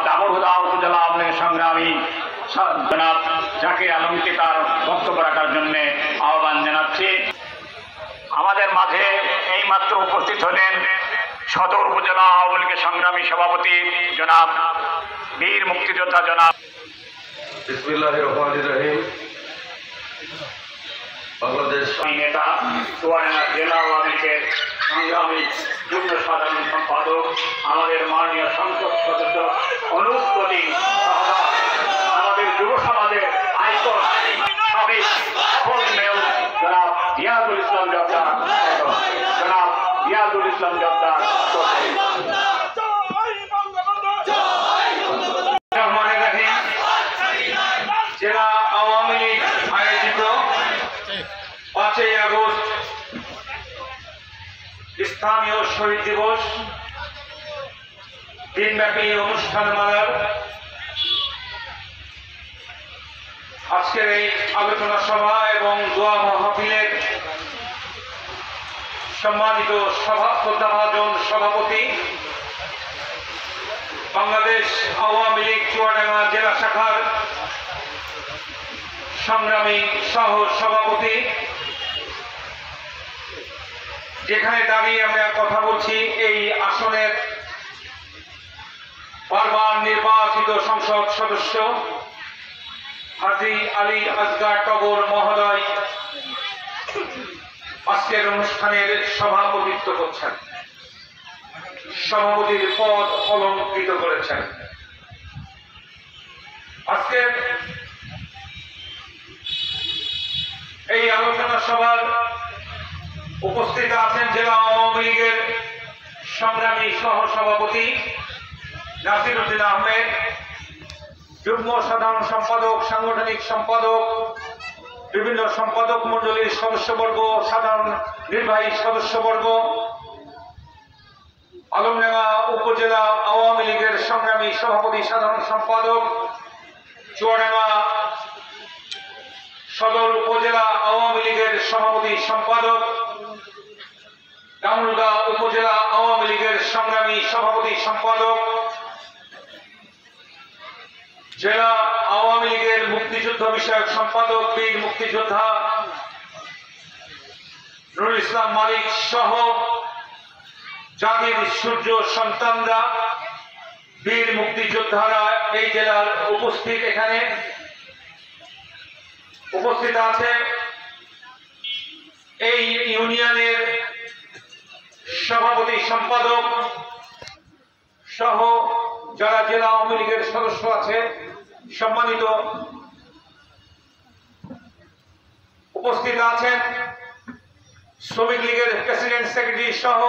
দামোহদা উপজেলা আওয়ামী লীগের সংগ্রামী জনাব জাকির আলমকে তার বক্তব্য রাখার জন্য আহ্বান জানাচ্ছি। আমাদের মাঝে এইমাত্র উপস্থিত হলেন সদর উপজেলা আওয়ামী লীগের সংগ্রামী সভাপতি জনাব বীর মুক্তিযোদ্ধা জনাব বিসমিল্লাহির রহমানির রহিম। বাংলাদেশ নেতা চুয়াডাঙ্গা জেলা আওয়ামী লীগের সংগ্রামী যুগ্ম সাধারণ সম্পাদক আমাদের মাননীয় সংসদ সদস্য অনুপ প্রতীক, আমাদের যুব সমাজের আইকন সাবেক মেয়র জনাব রিয়াজুল ইসলাম জব্বার, জনাব রিয়াজুল ইসলাম জব্বার জেলা আওয়ামী লীগ আয়োজিত 5ই আগস্ট স্থানীয় শহীদ দিবস দিনব্যাপী অনুষ্ঠানমালার আজকের এই আলোচনা সভা এবং দোয়া মাহফিলের সম্মানিত শ্রদ্ধাভাজন সভাপতি, বাংলাদেশ আওয়ামী লীগ চুয়াডাঙ্গা জেলা শাখার সংগ্রামী সহ সভাপতি, যেখানে দাঁড়িয়ে আমরা কথা বলছি এই আসনের বারবার নির্বাচিত সংসদ সদস্য হাজী আলী আসগার টগর মহোদয় আজকের অনুষ্ঠানের সভাপতিত্ব করছেন, সভাপতির পদ অলঙ্কৃত করেছেন। আজকের এই আলোচনা সভার উপস্থিত আছেন জেলা আওয়ামী লীগের সংগ্রামী সহ সভাপতি নাসির উদ্দিন আহমেদ, যুগ্ম সাধারণ সম্পাদক, সাংগঠনিক সম্পাদক, বিভিন্ন সম্পাদক মণ্ডলীর সদস্যবর্গ, সাধারণ নির্বাহী সদস্যবর্গ, আলমডাঙ্গা উপজেলা আওয়ামী লীগের সংগ্রামী সভাপতি সাধারণ সম্পাদক, চুয়াডাঙ্গা সদর উপজেলা আওয়ামী লীগের সভাপতি সম্পাদক, দামোহদা উপজেলা আওয়ামী লীগের সংগ্রামী সভাপতি সম্পাদক, জেলা আওয়ামী লীগের মুক্তিযুদ্ধ বিষয়ক সম্পাদক বীর মুক্তিযোদ্ধা নুরুল ইসলাম মালিক সহ জাতির সূর্য সন্তানরা, বীর মুক্তিযোদ্ধারা এই জেলার উপস্থিত। এখানে উপস্থিত আছে এই ইউনিয়নের সভাপতি সম্পাদক সহ যারা জেলা আওয়ামী লীগের সদস্য আছে, সম্মানিত উপস্থিত আছেন শ্রমিক লীগের প্রেসিডেন্ট সেক্রেটারি সহ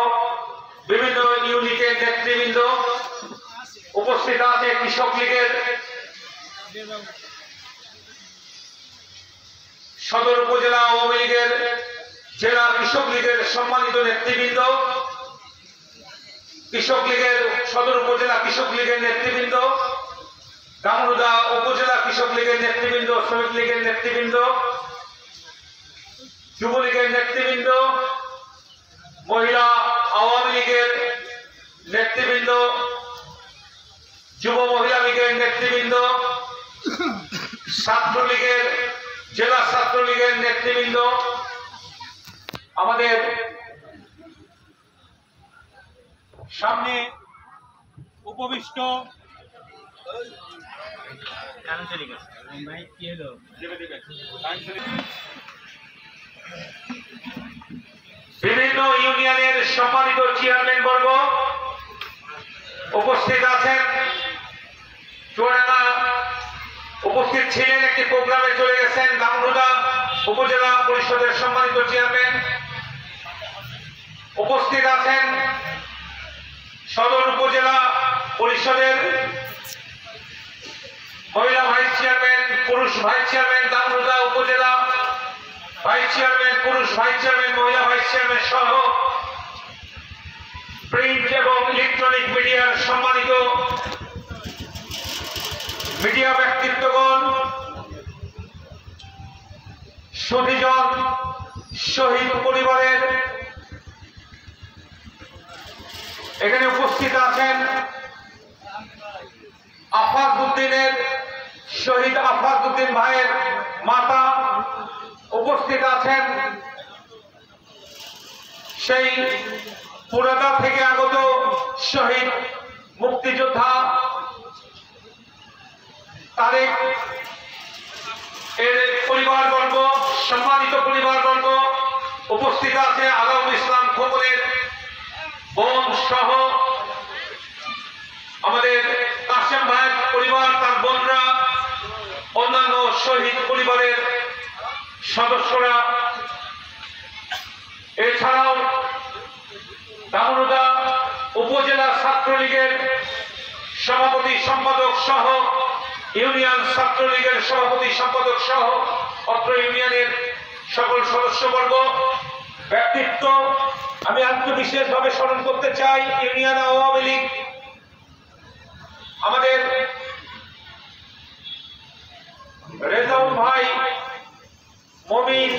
বিভিন্ন ইউনিটের নেতৃবৃন্দ, উপস্থিত আছে কৃষক লীগের সদর উপজেলা আওয়ামী লীগের জেলা কৃষক লীগের সম্মানিত নেতৃবৃন্দ, কৃষক লীগের সদর উপজেলা কৃষক লীগের নেতৃবৃন্দ, দামোহদা উপজেলা কৃষক লীগের নেতৃবৃন্দ, শ্রমিক লীগের নেতৃবৃন্দ, যুবলীগের নেতৃবৃন্দ, মহিলা আওয়ামী লীগের নেতৃবৃন্দ, যুব মহিলা লীগের নেতৃবৃন্দ, ছাত্রলীগের জেলা ছাত্রলীগের নেতৃবৃন্দ, আমাদের সামনে উপবিষ্ট বিভিন্ন ইউনিয়নের সম্মানিত চেয়ারম্যান বর্গ উপস্থিত আছেন। চুয়াডাঙ্গা উপস্থিত ছিলেন, একটি প্রোগ্রামে চলে গেছেন দামোহদা উপজেলা পরিষদের সম্মানিত চেয়ারম্যান। উপস্থিত আছেন সদর উপজেলা পরিষদের মহিলা ভাইস চেয়ারম্যান, পুরুষ ভাইস চেয়ারম্যান, দামোহদা উপজেলা ভাইস চেয়ারম্যান, পুরুষ ভাইস চেয়ারম্যান, মহিলা ভাইস চেয়ারম্যান সহ প্রিন্ট এবং ইলেকট্রনিক মিডিয়ার সম্মানিত মিডিয়া ব্যক্তিত্বগণ, সুধীজন শহীদ পরিবারের এখানে উপস্থিত আছেন আফাজউদ্দিনের শহীদ আফাজউদ্দিন ভাইয়ের মাতা উপস্থিত আছেন। সেই পুরাদা থেকে আগত শহীদ মুক্তিযোদ্ধা তারেক এর পরিবারবর্গ, সম্মানিত পরিবারবর্গ উপস্থিত আছে। আলমুল ইসলাম খোকনের বোন সহ আমাদের কাশেম ভাইয়ের পরিবার, তার বোনরা, অন্যান্য শহীদ পরিবারের সদস্যরা, এছাড়াও দামোদা উপজেলা ছাত্রলীগের সভাপতি সম্পাদক সহ ইউনিয়ন ছাত্রলীগের সভাপতি সম্পাদক সহ অত্র ইউনিয়নের সকল সদস্যবর্গ, ব্যক্তিত্ব আমি আজকে বিশেষভাবে স্মরণ করতে চাই। ইউনিয়ন আওয়ামী লীগ আমাদের রেজাউল ভাই, মমিন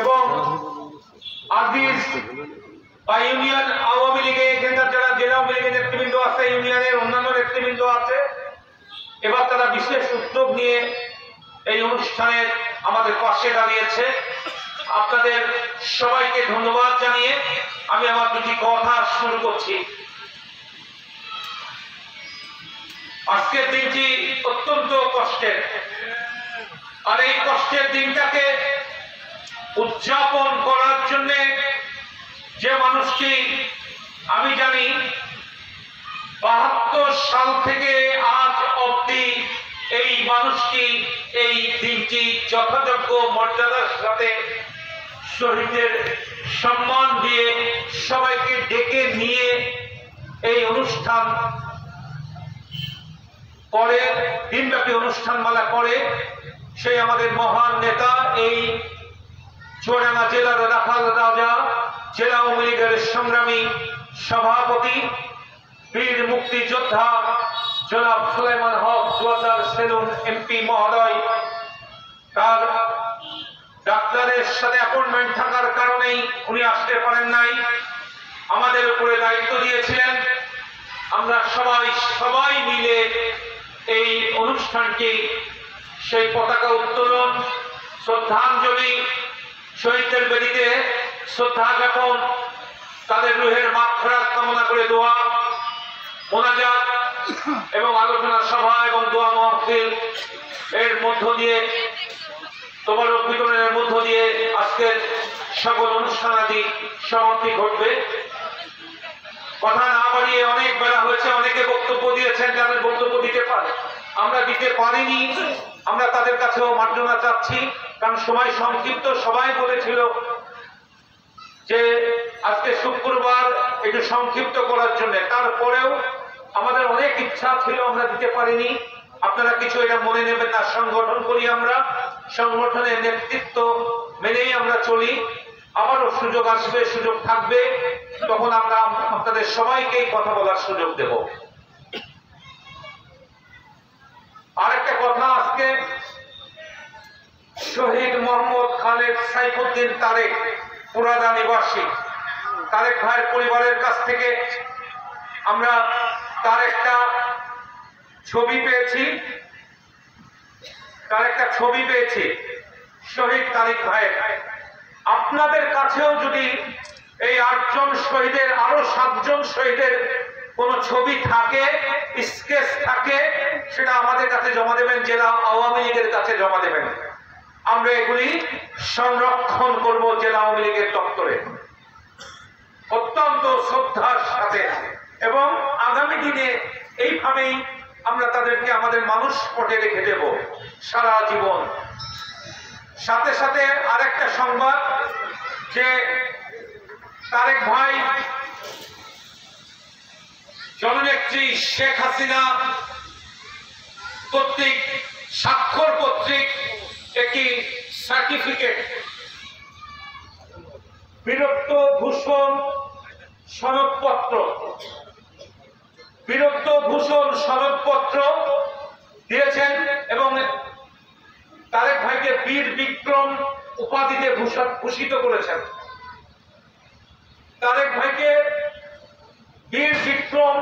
এবং আজিজ বা ইউনিয়ন আওয়ামী লীগে এখানকার যারা জেলা আওয়ামী লীগের নেতৃবৃন্দ আছে, ইউনিয়নের অন্যান্য নেতৃবৃন্দ আছে, এবার তারা বিশেষ উদ্যোগ নিয়ে এই অনুষ্ঠানে আমাদের পাশে দাঁড়িয়েছে। আপনাদের সবাইকে ধন্যবাদ জানিয়ে আমি আমার দুটি কথা শুরু করছি। আজকের দিনটি অত্যন্ত কষ্টের, আর এই কষ্টের দিনটাকে উদযাপন করার জন্য যে মানুষটি আমি জানি ৭২ সাল থেকে আজ অবধি এই মানুষটি এই দিনটি যথাযোগ্য মর্যাদার সাথে শহীদদের সম্মান দিয়ে সবাইকে ডেকে নিয়ে এই অনুষ্ঠান করে, দিনব্যাপী অনুষ্ঠানমালা করে, সেই আমাদের মহান নেতা, এই চুয়াডাঙ্গা জেলার রাখাল রাজা, জেলা আওয়ামী লীগের সংগ্রামী সভাপতি, বীর মুক্তিযোদ্ধা জনাব সুলাইমান হক জোয়ারদার সেলুন এমপি মহোদয়, তার ডাক্তারের সাথে অ্যাপয়েন্টমেন্ট থাকার কারণেই উনি আসতে পারেন নাই, আমাদের উপরে দায়িত্ব দিয়েছিলেন। আমরা সবাই মিলে এই অনুষ্ঠানটি, সেই পতাকা উত্তোলন, শ্রদ্ধাঞ্জলি, শহীদদের বেদিতে শ্রদ্ধা জ্ঞাপন, তাদের রুহের মাগফিরাত কামনা করে দোয়া, মোনাজাত এবং আলোচনা সভা এবং দোয়া মাহফিল এর মধ্য দিয়ে, তোবারক বিতরণের মধ্য দিয়ে আজকের সকল অনুষ্ঠানাদি সমাপ্তি ঘটবে। কথা না বাড়িয়ে, অনেক বেলা হয়েছে, অনেকে বক্তব্য দিয়েছেন, যাদের বক্তব্য দিতে পারে, আমরা দিতে পারিনি, আমরা তাদের কাছেও মার্জনা চাচ্ছি, কারণ সময় সংক্ষিপ্ত। সবাই বলেছিল যে আজকে শুক্রবার একটু সংক্ষিপ্ত করার জন্য, তারপরেও আমাদের অনেক ইচ্ছা ছিল, আমরা দিতে পারিনি। আপনারা কিছু এটা মনে নেবেন না, সংগঠন করি আমরা, সংগঠনের নেতৃত্ব মেনেই আমরা চলি। আবারও সুযোগ আসবে, সুযোগ থাকবে, তখন আমরা আপনাদের সবাইকেই কথা বলার সুযোগ দেব। আরেকটা কথা, আজকে শহীদ মোহাম্মদ খালেদ সাইফুদ্দিন তারেক, পুরাদা নিবাসী তারেক ভাইয়ের পরিবারের কাছ থেকে আমরা তার একটা ছবি পেয়েছি, শহীদ তারেক ভাইয়ের। আপনাদের কাছেও যদি এই ৮ জন শহীদের, আরো ৭ জন শহীদের কোন ছবি থাকে, স্কেচ থাকে, সেটা আমাদের কাছে জমা দেবেন, জেলা আওয়ামী লীগের কাছে জমা দেবেন। আমরা এগুলি সংরক্ষণ করব জেলা আওয়ামী লীগের দপ্তরে অত্যন্ত শ্রদ্ধার সাথে, এবং আগামী দিনে এইভাবেই আমরা তাদেরকে আমাদের মানুষ পটে রেখে দেব সারা জীবন। সাথে সাথে আরেকটা সংবাদ, যে তারেক ভাই জননেত্রী শেখ হাসিনা কর্তৃক স্বাক্ষর কর্তৃক একটি সার্টিফিকেট, বীরত্ব ভূষণ সনদপত্র দিয়েছেন, এবং তারেক ভাইকে বীর বিক্রম উপাধিতে ভূষিত করেছেন। তারেক ভাইকে বীর বিক্রম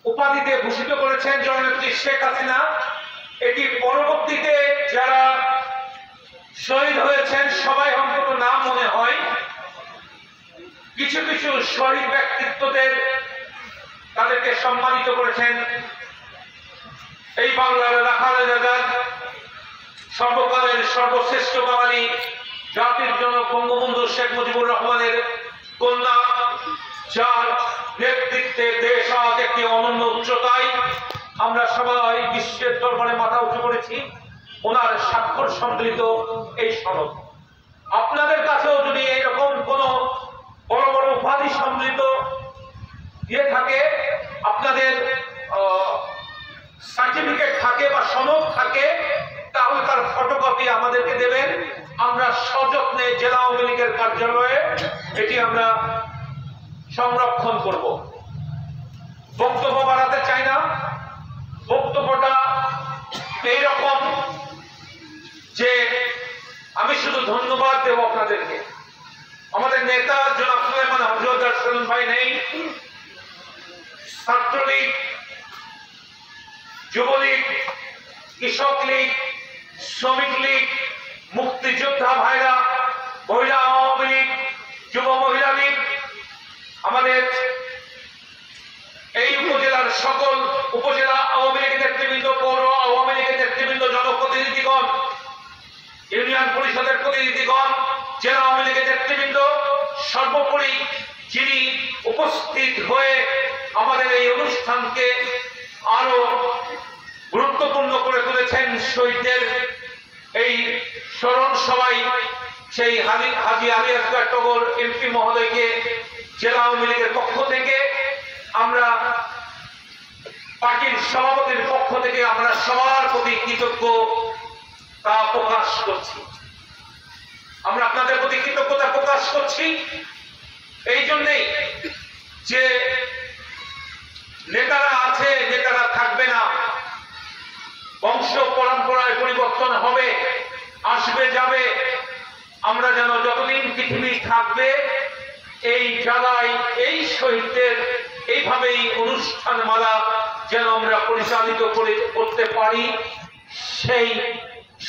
উপাধিতে ভূষিত করেছেন জননেত্রী শেখ হাসিনা। এটি পরবর্তীতে যারা শহীদ হয়েছেন সবাই অন্তত নাম মনে হয়, কিছু কিছু শহীদ ব্যক্তিত্বদের তাদেরকে সম্মানিত করেছেন। এই বাংলার রাখাল রাজা, সর্বকালের সর্বশ্রেষ্ঠ বাঙালি, জাতির জনক বঙ্গবন্ধু শেখ মুজিবুর রহমানের কন্যা, যার নেতৃত্বে দেশ আজ একটি অনন্য উচ্চতায়। আমরা সবাই বিশ্বের দরবারে মাথা উঁচু করেছি ওনার স্বাক্ষর সম্মিলিত এই সনদ। আপনাদের কাছেও যদি এরকম কোন বড় বড় উপাধি সম্মিলিত ইয়ে থাকে, আপনাদের সার্টিফিকেট থাকে বা সনদ থাকে, তাহলে তার ফটোকপি আমাদেরকে দেবেন। আমরা সযত্নে জেলা আওয়ামী লীগের কার্যালয়ে এটি আমরা সংরক্ষণ করব। বক্তব্য বাড়াতে চাই না, বক্তব্যটা এইরকম যে আমি শুধু ধন্যবাদ দেব আপনাদেরকে। আমাদের নেতা জনাব সুলাইমান হযরত সেলিম ভাই নেই, ছাত্রলীগ, যুবলীগ, কৃষক লীগ, শ্রমিক লীগ, মুক্তিযোদ্ধা ভাইরা, মহিলা আওয়ামী লীগ, যুব মহিলা লীগ, আমাদের এই উপজেলার সকল উপজেলা আওয়ামী লীগের নেতৃবৃন্দ, পৌর আওয়ামী লীগের নেতৃবৃন্দ, জনপ্রতিনিধিগণ, ইউনিয়ন পরিষদের প্রতিনিধিগণ, জেলা আওয়ামী লীগের নেতৃবৃন্দ, সর্বোপরি যিনি উপস্থিত হয়ে আমাদের এই অনুষ্ঠানকে আরো গুরুত্বপূর্ণ করে তুলেছেন, শহীদদের এই স্মরণ সভায় সেই হাজী আলী আসগর টগর এমপি মহোদয়কে জেলা আওয়ামী লীগের পক্ষ থেকে, আমরা পার্টির সভাপতির পক্ষ থেকে আমরা সবার প্রতি কৃতজ্ঞতা প্রকাশ করছি। আমরা আপনাদের প্রতি কৃতজ্ঞতা প্রকাশ করছি এই জন্যেই যে নেতারা আছে, নেতারা থাকবে না, বংশ পরম্পরায় পরিবর্তন হবে, আসবে যাবে। আমরা যেন যতদিন পৃথিবী থাকবে এই জ্বালায় এই শহীদদের এইভাবেই অনুষ্ঠানমালা যেন আমরা পরিচালিত করতে পারি, সেই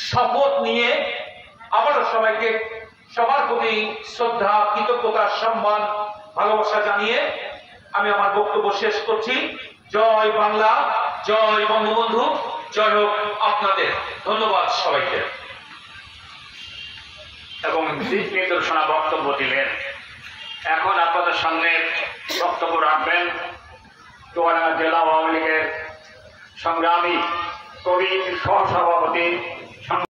শপথ নিয়ে আবারও সবাইকে সবার প্রতি শ্রদ্ধা, কৃতজ্ঞতা, সম্মান, ভালোবাসা জানিয়ে আমি আমার বক্তব্য শেষ করছি। জয় বাংলা, জয় বঙ্গবন্ধু, জয় হোক আপনাদের। ধন্যবাদ সবাইকে। এবং দিক নির্দেশনা বক্তব্য দিলেন। এখন আপনাদের সামনে বক্তব্য রাখবেন চুয়াডাঙ্গা জেলা আওয়ামী লীগের সংগ্রামী কবি সহসভাপতি